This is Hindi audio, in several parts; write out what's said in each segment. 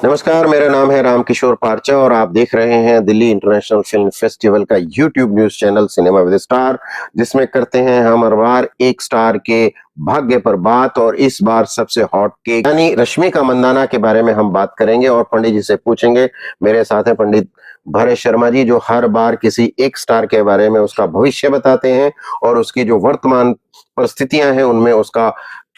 नमस्कार, मेरा नाम है रामकिशोर पारचा और आप देख रहे हैं दिल्ली इंटरनेशनल फिल्म फेस्टिवल का YouTube news channel cinema with star, जिसमें करते हैं हम हर बार एक स्टार के भाग्य पर बात। और इस बार सबसे हॉट केक यानी रश्मिका मंदाना के बारे में हम बात करेंगे और पंडित जी से पूछेंगे। मेरे साथ हैं पंडित भरत शर्मा जी, जो हर बार किसी एक स्टार के बारे में उसका भविष्य बताते हैं और उसकी जो वर्तमान परिस्थितियां हैं उनमें उसका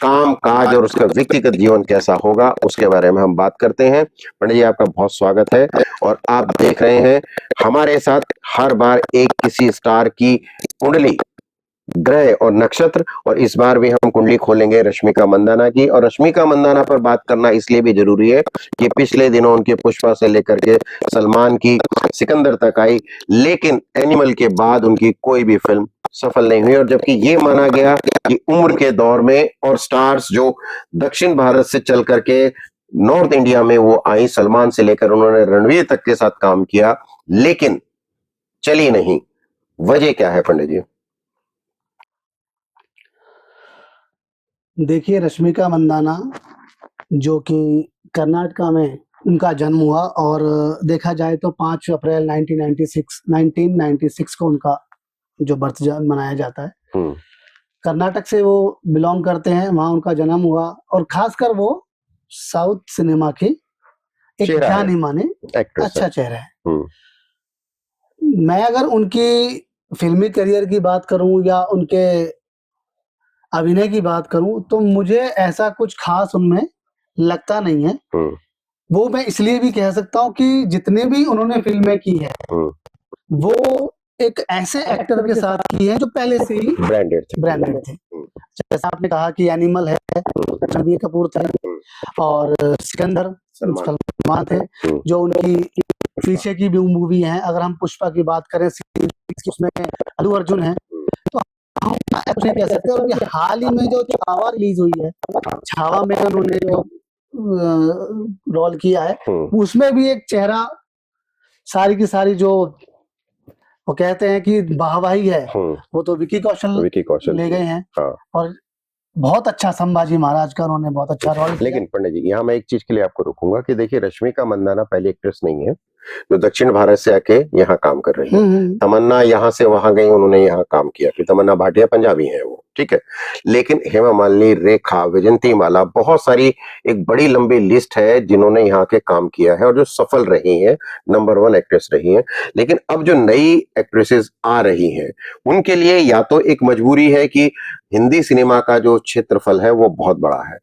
काम काज और उसका व्यक्तिगत जीवन कैसा होगा उसके बारे में हम बात करते हैं। पंडित जी, आपका बहुत स्वागत है। और आप देख रहे हैं हमारे साथ हर बार एक किसी स्टार की कुंडली, ग्रह और नक्षत्र, और इस बार भी हम कुंडली खोलेंगे रश्मिका मंदाना की। और रश्मिका मंदाना पर बात करना इसलिए भी जरूरी है कि पिछले दिनों उनके पुष्पा से लेकर के सलमान की सिकंदर तक आई, लेकिन एनिमल के बाद उनकी कोई भी फिल्म सफल नहीं हुई। और जबकि ये माना गया कि उम्र के दौर में और स्टार्स जो दक्षिण भारत से चल करके नॉर्थ इंडिया में वो आई, सलमान से लेकर उन्होंने रणवीर तक के साथ काम किया, लेकिन चली नहीं। वजह क्या है पंडित जी? देखिए, रश्मिका मंदाना जो कि कर्नाटका में उनका जन्म हुआ और देखा जाए तो 5 अप्रैल 1996 को उनका जो बर्थ मनाया जाता है। कर्नाटक से वो बिलोंग करते हैं, वहाँ उनका जन्म हुआ और खासकर वो साउथ सिनेमा की एक जानी माने अच्छा चेहरा है। मैं अगर उनकी फिल्मी करियर की बात करूं या उनके अभिनय की बात करूं तो मुझे ऐसा कुछ खास उनमें लगता नहीं है। वो मैं इसलिए भी कह सकता हूं कि जितने भी उन्होंने फिल्में की है वो एक ऐसे एक्टर के साथ की है जो पहले से ही ब्रांडेड थे। जैसा आपने कहा कि एनिमल है, रणबीर कपूर थे और सिकंदर सलमान थे, जो उनकी पीछे की भी मूवी है। अगर हम पुष्पा की बात करें, उसमें अल्लू अर्जुन है, तो हम नहीं कह सकते। और हाल ही में जो छावा रिलीज हुई है, छावा में उन्होंने जो रोल किया है, उसमें भी एक चेहरा सारी की सारी जो वो कहते हैं कि वाहवाही है, वो तो विकी कौशल ले गए हैं। और बहुत अच्छा संभाजी महाराज का उन्होंने बहुत अच्छा रोल। लेकिन पंडित जी, यहाँ मैं एक चीज के लिए आपको रोकूंगा कि देखिए, रश्मिका मंदाना पहली एक्ट्रेस नहीं है जो दक्षिण भारत से आके यहाँ काम कर रही है। तमन्ना यहाँ से वहां गई, उन्होंने यहाँ काम किया। फिर तमन्ना भाटिया पंजाबी है वो, ठीक है। लेकिन हेमा मालिनी, रेखा, विजंती माला, बहुत सारी एक बड़ी लंबी लिस्ट है जिन्होंने यहाँ के काम किया है और जो सफल रही है, नंबर 1 एक्ट्रेस रही है। लेकिन अब जो नई एक्ट्रेसेस आ रही हैं उनके लिए या तो एक मजबूरी है कि हिंदी सिनेमा का जो क्षेत्रफल है वो बहुत बड़ा है।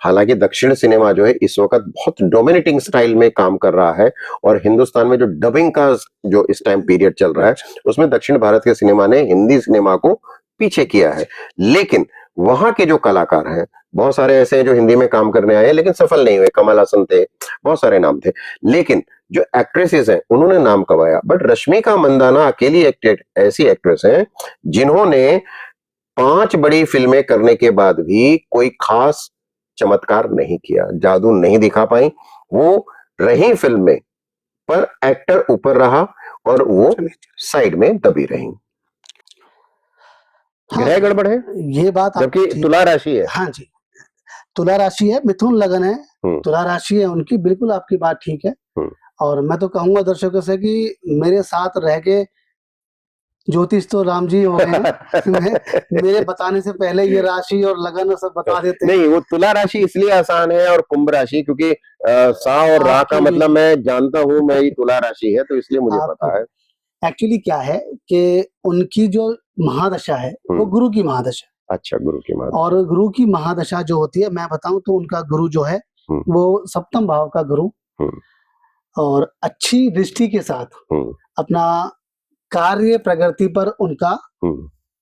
हालांकि दक्षिण सिनेमा जो है इस वक्त बहुत डोमिनेटिंग स्टाइल में काम कर रहा है और हिंदुस्तान में जो डबिंग का जो इस टाइम पीरियड चल रहा है उसमें दक्षिण भारत के सिनेमा ने हिंदी सिनेमा को पीछे किया है। लेकिन वहां के जो कलाकार हैं, बहुत सारे ऐसे हैं जो हिंदी में काम करने आए हैं लेकिन सफल नहीं हुए। कमल हसन थे, बहुत सारे नाम थे। लेकिन जो एक्ट्रेसेस हैं उन्होंने नाम कमाया। बट रश्मिका मंदाना अकेली ऐसी एक्ट्रेस है जिन्होंने 5 बड़ी फिल्में करने के बाद भी कोई खास चमत्कार नहीं किया, जादू नहीं दिखा पाई। वो रही फिल्म में पर एक्टर ऊपर रहा और वो साइड में दबी रही। ग्रह गड़बड़ है ये बात, जबकि तुला राशि है। हाँ जी, तुला राशि है, मिथुन लगन है, तुला राशि है उनकी। बिल्कुल आपकी बात ठीक है। और मैं तो कहूंगा दर्शकों से कि मेरे साथ रह के ज्योतिष तो राम जी हो गए हैं। मेरे बताने से पहले ये राशि और लगन सब बता देते हैं। नहीं, वो तुला राशि इसलिए आसान है और कुंभ राशि क्योंकि सा और रा का मतलब मैं जानता हूँ, मेरी तुला राशि है तो इसलिए मुझे पता है। एक्चुअली क्या है कि उनकी जो महादशा है वो गुरु की महादशा। अच्छा, गुरु की महादशा। और गुरु की महादशा जो होती है, मैं बताऊं तो उनका गुरु जो है वो सप्तम भाव का गुरु और अच्छी दृष्टि के साथ अपना कार्य प्रगति पर उनका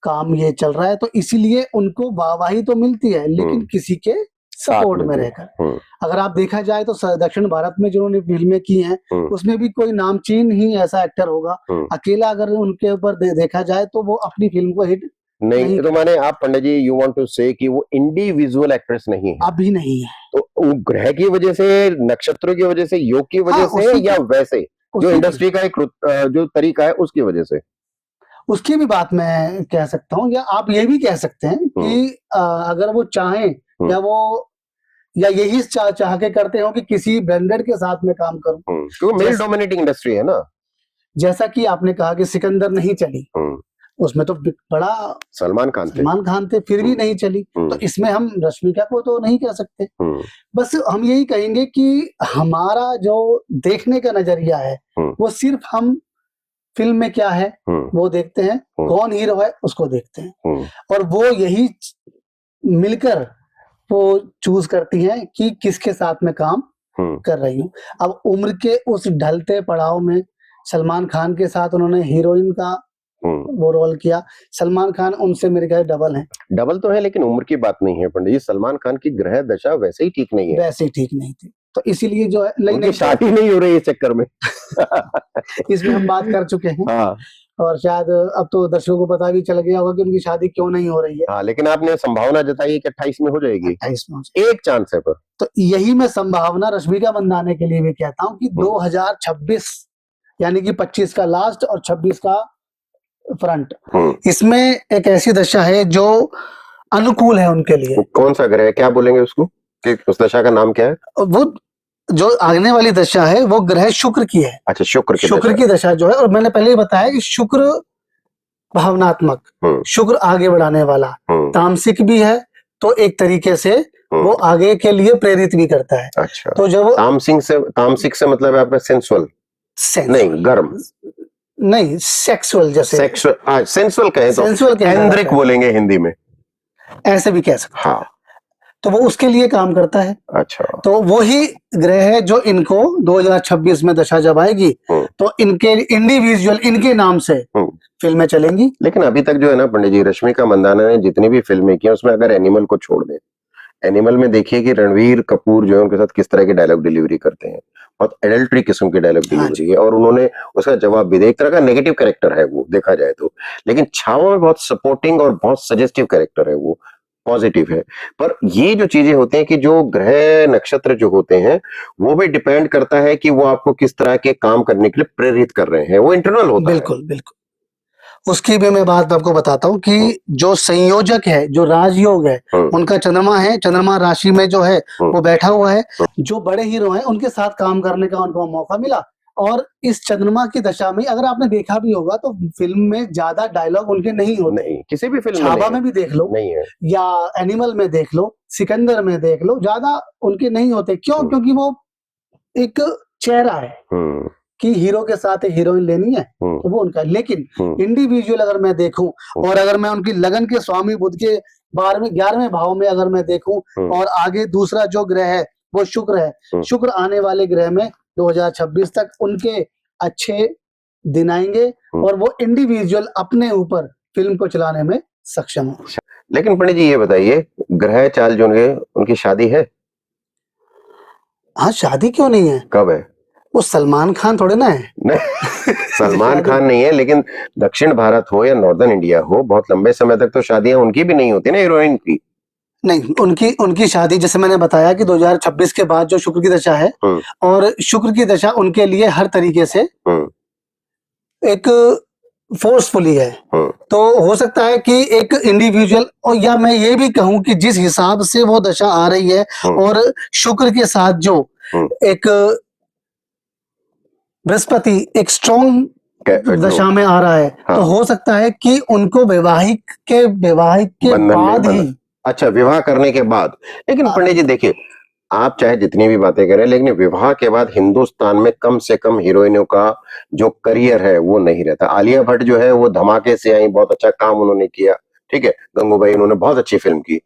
काम ये चल रहा है। तो इसीलिए उनको वाहवाही तो मिलती है लेकिन किसी के सपोर्ट में रहकर। अगर आप देखा जाए तो दक्षिण भारत में जिन्होंने फिल्में की हैं उसमें भी कोई नामचीन ही ऐसा एक्टर होगा। अकेला अगर उनके ऊपर देखा जाए तो वो अपनी फिल्म को हिट नहीं तो माने आप पंडित जी यू वांट टू से कि वो इंडिविजुअल एक्ट्रेस नहीं है, अभी नहीं है। तो वो ग्रह की वजह से, नक्षत्रों की वजह से, योग की वजह से, या वैसे जो इंडस्ट्री का एक जो तरीका है उसकी वजह से? उसकी भी बात मैं कह सकता हूँ, या आप ये भी कह सकते हैं कि अगर वो चाहें या वो या यही चाह के करते हो कि किसी ब्रांडेड के साथ में काम करूं, क्योंकि मेल डोमिनेटिंग इंडस्ट्री है ना। जैसा कि आपने कहा कि सिकंदर नहीं चली, उसमें तो बड़ा सलमान खान थे, फिर भी नहीं चली, तो इसमें हम रश्मिका को तो नहीं कह सकते। बस हम यही कहेंगे कि हमारा जो देखने का नजरिया है वो सिर्फ हम फिल्म में क्या है वो देखते हैं, कौन हीरो है उसको देखते हैं, और वो यही मिलकर वो चूज करती हैं कि किसके साथ में काम कर रही हूँ। अब उम्र के उस ढलते पड़ाव में सलमान खान के साथ उन्होंने हीरोइन का वो रोल किया। सलमान खान उनसे मेरे ख्याल डबल हैं। डबल तो है, लेकिन उम्र की बात नहीं है पंडित जी। सलमान खान की ग्रह दशा वैसे ही ठीक नहीं है, वैसे ही ठीक नहीं थी, तो इसीलिए जो है उनकी शादी नहीं हो रही है इस चक्कर में। इसमें हम बात कर चुके हैं। हाँ। और शायद अब तो दर्शकों को पता भी चल गया होगा कि उनकी शादी क्यों नहीं हो रही है। हाँ, लेकिन आपने संभावना जताई कि 28 में हो जाएगी। 28 में एक चांस है पर। तो यही मैं संभावना रश्मिका मंदाना के लिए भी कहता हूँ कि 2026 यानी कि 25 का लास्ट और 26 का फ्रंट, इसमें एक ऐसी दशा है जो अनुकूल है उनके लिए। कौन सा ग्रह है, क्या बोलेंगे उसको, कि उस दशा का नाम क्या है? वो जो आने वाली दशा है वो ग्रह शुक्र की है। अच्छा, शुक्र की दशा जो है, और मैंने पहले ही बताया कि शुक्र भावनात्मक, शुक्र आगे बढ़ाने वाला, तामसिक भी है, तो एक तरीके से वो आगे के लिए प्रेरित भी करता है। अच्छा, तो जब तामसिक से मतलब है आपका सेंसुअल नहीं, गर्म नहीं, सेक्सुअल, जैसे सेंसुअल कहें तो एंद्रिक बोलेंगे हिंदी में, ऐसे भी कह सकते हैं। हाँ, तो वो उसके लिए काम करता है। अच्छा, तो वो ही ग्रह है जो इनको 2026 में दशा जब आएगी तो इनके इंडिविजुअल, इनके नाम से फिल्में चलेंगी। लेकिन अभी तक जो है ना पंडित जी, रश्मिका मंदाना ने जितनी भी फिल्में की उसमें अगर एनिमल को छोड़ दें, एनिमल में देखिए कि रणवीर कपूर जो है उनके साथ किस तरह की डायलॉग डिलीवरी करते हैं, बहुत एडल्ट्री किस्म की डायलॉग डिलीवरी है, और उन्होंने उसका जवाब भी दिया। एक तरह का नेगेटिव कैरेक्टर है वो देखा जाए तो, लेकिन छावा में बहुत सपोर्टिंग और बहुत सजेस्टिव कैरेक्टर है वो, पॉजिटिव है। पर ये जो चीजें होती हैं कि जो ग्रह नक्षत्र जो होते हैं वो भी डिपेंड करता है कि वो आपको किस तरह के काम करने के लिए प्रेरित कर रहे हैं, वो इंटरनल होता है। बिल्कुल बिल्कुल, उसकी भी मैं बात आपको बताता हूँ कि जो संयोजक है, जो राजयोग है, उनका चंद्रमा है, चंद्रमा राशि में जो है वो बैठा हुआ है। जो बड़े हीरो हैं उनके साथ काम करने का उनको मौका मिला, और इस चंद्रमा की दशा में अगर आपने देखा भी होगा तो फिल्म में ज्यादा डायलॉग उनके नहीं होते। नहीं, किसी भी फिल्म छावा में भी देख लो, नहीं है, या एनिमल में देख लो, सिकंदर में देख लो, ज्यादा उनके नहीं होते। क्यों? क्योंकि वो एक चेहरा है कि हीरो के साथ एक हीरोइन लेनी है, तो वो उनका। लेकिन इंडिविजुअल अगर मैं देखूं, और अगर मैं उनकी लगन के स्वामी बुध के 11वें भाव में अगर मैं देखूं, और आगे दूसरा जो ग्रह है वो शुक्र है, शुक्र आने वाले ग्रह में 2026 तक उनके अच्छे दिन आएंगे, और वो इंडिविजुअल अपने ऊपर फिल्म को चलाने में सक्षम हो। लेकिन पंडित जी ये बताइए, ग्रह चाल जो उनकी शादी है? हाँ, शादी क्यों नहीं है? कब है? वो सलमान खान थोड़े ना है। नहीं, सलमान खान नहीं है, लेकिन दक्षिण भारत हो या नॉर्दर्न इंडिया हो, बहुत लंबे समय तक तो शादियां उनकी भी नहीं होती ना, हीरोइन की। नहीं, उनकी शादी जैसे मैंने बताया कि 2026 के बाद जो शुक्र की दशा है, और शुक्र की दशा उनके लिए हर तरीके से एक फोर्सफुली है। तो हो सकता है कि एक इंडिविजुअल, और या मैं ये भी कहूं कि जिस हिसाब से वो दशा आ रही है, और शुक्र के साथ जो एक बृहस्पति एक स्ट्रॉन्ग दशा में आ रहा है, तो हो सकता है कि उनको वैवाहिक के बाद ही, अच्छा, विवाह करने के बाद। लेकिन पंडित जी देखिए, आप चाहे जितनी भी बातें करें, लेकिन विवाह के बाद हिंदुस्तान में कम से कम हीरोइनों का जो करियर है वो नहीं रहता। आलिया भट्ट जो है वो धमाके से आई, बहुत अच्छा काम उन्होंने किया, ठीक है। गंगूबाई उन्होंने बहुत अच्छी फिल्म की,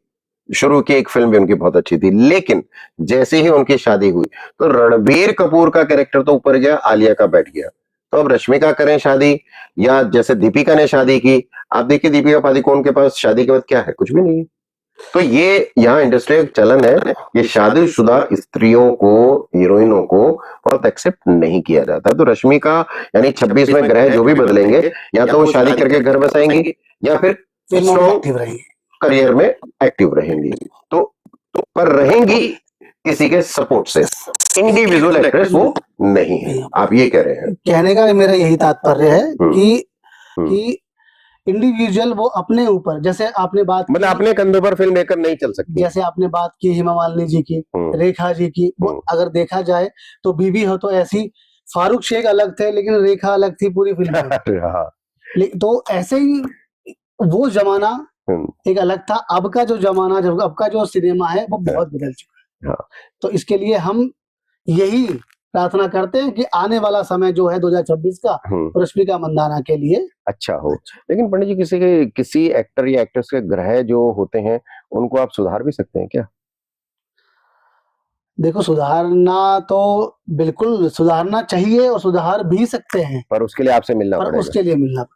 शुरू की एक फिल्म भी उनकी बहुत अच्छी थी, लेकिन जैसे ही उनकी शादी हुई तो रणबीर कपूर का कैरेक्टर तो ऊपर गया, आलिया का बैठ गया। तो अब रश्मिका करें शादी, या जैसे दीपिका ने शादी की, आप देखिए दीपिका पादुकोण के पास शादी के बाद क्या है, कुछ भी नहीं है। तो ये यहाँ इंडस्ट्री का चलन है, ये शादीशुदा स्त्रियों को, हीरोइनों को बहुत एक्सेप्ट नहीं किया जाता। तो रश्मिका यानी 26 में ग्रह जो भी बदलेंगे, या तो वो शादी करके घर बसाएंगी, या फिर करियर में एक्टिव रहेंगी। तो पर रहेंगी किसी के सपोर्ट से, इंडिविजुअल एक्ट्रेस वो नहीं है, आप ये कह रहे हैं। कहने का मेरा यही तात्पर्य है कि इंडिविजुअल वो अपने ऊपर, जैसे आपने बात मतलब अपने कंधों पर फिल्म मेकर नहीं चल सकती। जैसे आपने बात की हेमा मालिनी जी की, रेखा जी की, वो अगर देखा जाए तो बीबी हो तो ऐसी, फारूक शेख अलग थे लेकिन रेखा अलग थी पूरी फिल्म में। तो ऐसे ही वो जमाना एक अलग था। अब का जो जमाना, जब अब का जो सिनेमा है वो बहुत बदल चुका है। तो इसके लिए हम यही प्रार्थना करते हैं कि आने वाला समय जो है 2026 का रश्मिका मंदाना के लिए अच्छा हो। लेकिन पंडित जी, किसी एक्टर या एक्ट्रेस के ग्रह जो होते हैं उनको आप सुधार भी सकते हैं क्या? देखो, सुधारना तो बिल्कुल सुधारना चाहिए और सुधार भी सकते हैं, पर उसके लिए आपसे मिलना पर पड़ेगा। उसके लिए मिलना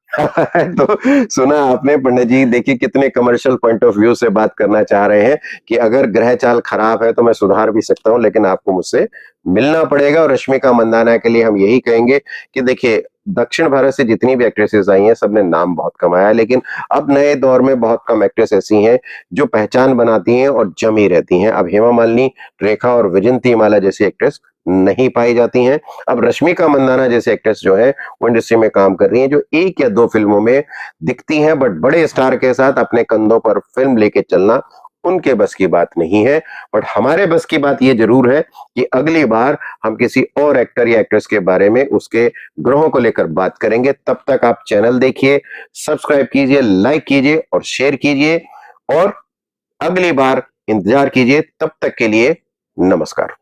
तो सुना आपने पंडित जी, देखिए कितने कमर्शियल पॉइंट ऑफ व्यू से बात करना चाह रहे हैं कि अगर ग्रह चाल खराब है तो मैं सुधार भी सकता हूं, लेकिन आपको मुझसे मिलना पड़ेगा। और रश्मिका मंदाना के लिए हम यही कहेंगे कि देखिए, दक्षिण भारत से जितनी भी एक्ट्रेसेस आई हैं सबने नाम बहुत कमाया, लेकिन अब नए दौर में बहुत कम एक्ट्रेस ऐसी हैं जो पहचान बनाती हैं और जमी रहती हैं। अब हेमा मालिनी, रेखा और विजयंतीमाला जैसी एक्ट्रेस नहीं पाई जाती हैं। अब रश्मिका मंदाना जैसी एक्ट्रेस जो है वो इंडस्ट्री में काम कर रही हैं, जो 1 या 2 फिल्मों में दिखती हैं, बट बड़े स्टार के साथ अपने कंधों पर फिल्म लेके चलना उनके बस की बात नहीं है। बट हमारे बस की बात ये जरूर है कि अगली बार हम किसी और एक्टर या एक्ट्रेस के बारे में, उसके ग्रहों को लेकर बात करेंगे। तब तक आप चैनल देखिए, सब्सक्राइब कीजिए, लाइक कीजिए और शेयर कीजिए, और अगली बार इंतजार कीजिए। तब तक के लिए नमस्कार।